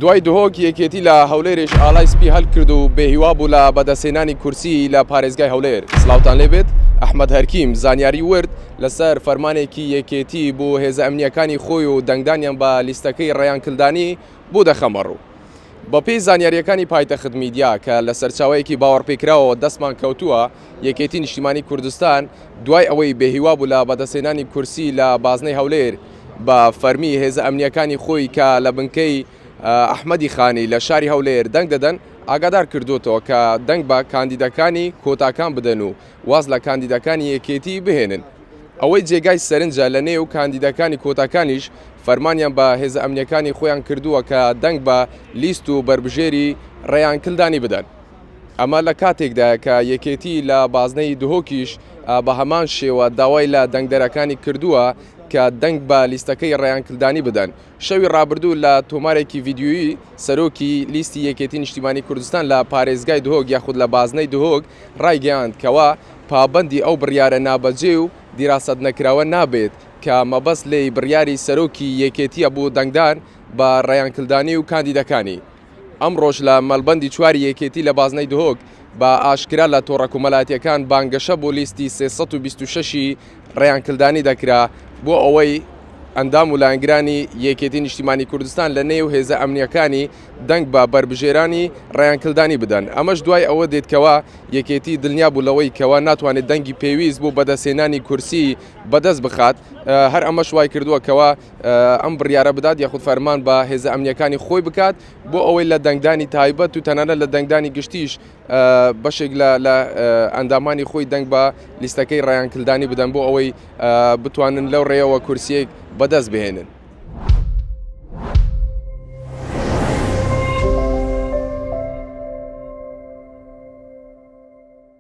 دوای دهۆک یەکێتی لە هەولێرش ئالای سپی هەڵکرد و بێهیوا بوو لە بەدەستهێنانی کورسی لە پارێزگای هەولێر. سلااوتان لێبێت، ئەحمەد هەرکیم زانیاری ورد لەسەر فەرمانێکی یەکێتی بۆ هێزە ئەمنیەکانی خۆی و دەنگدانیان بە لیستەکەی ڕێیانکردانی بۆ دەخەمەڕوو. بە پێی زانیاریەکانی پایتەخت میدیا کە لە سەرچاوەیەکی باوەڕپێکراوە دەستمان کەوتووە، یەکێتی نیشتیمانی کوردستان دوای ئەوەی بێهیوا بوو لە بەدەستهێنانی کورسی لە بازنەی هەولێر بە فەرمی هێزە ئەمنیەکانی خۆی کە لە بنکەی ئەحمەدی خانی لە شاری هەولێر دەنگ دەدەن، ئاگادار کردوتەوە کە دەنگ بە کاندیدەکانی کۆتاکان بدەن و واز لە کاندیدەکانی یەکێتی بهێنن. ئەوەی جێگای سەرنجە لە نێو کاندیدەکانی کۆتاکانیش فەرمانیان بە هێزە ئەمنیەکانی خۆیان کردووە کە دەنگ بە لیست و بربژێری ڕێیانکردانی بدەن. ئەمە لە کاتێکدا کە یەکێتی لە بازنەی دهۆکیش بە هەمان شێوە داوای لە دەنگدەرەکانی کردووە کە دەنگ بە لیستەکەی ڕێیانکردانی بدەن. شەوی ڕابردوو لە تۆمارێکی ڤیددیۆیی سەرۆکی لیستی یەکێتی نیشتیمانی کوردستان لە پارێزگای دهۆک یاخود لە بازنەی دهۆک ڕایگەیاند کەوا پابەندی ئەو بڕیارە نابەجێ و دیراسەت نەکراوە نابێت کە مەبەست لێی بڕیاری سەرۆکی یەکێتیە بۆ دەنگدان بە ڕێیانکردانی و کاندیدەکانی. ئەمڕۆژ لە مەلبەندی چواری یەکێتی لە بازنەی دهۆک بە ئاشکرا لە تۆڕە کۆمەڵایەتیەکان بانگەشە بۆ لیستی 326 ڕێیانکردانی دەکرا بۆ ئەوەی ئەندام و لایەنگرانی یەکێتی نیشتیمانی کوردستان لە نێو هێزە ئەمنیەکانی دەنگ بە بربژێرانی ڕێیانکردانی بدەن. ئەمەش دوای ئەوە دێتکەوە یەکێتی دڵنیا بوو لەوەی کەوا ناتوانێت دەنگی پێویست بۆ بەدەستهێنانی کورسی بەدەست بخات. هەر ئەمەش وای کردووە کەوا ئەم بڕیارە بدات یاخود فەرمان بە هێزە ئەمنیەکانی خۆی بکات بۆ ئەوەی لە دەنگدانی تایبەت و تەنانەت لە دەنگدانی گشتیش بەشێک لە ئەندامانی خۆی دەنگ بە لیستەکەی ڕێیانکردانی بدەن بۆ ئەوەی بتوانن لەو ڕێەوە کورسیەک بەدەست بهێنن.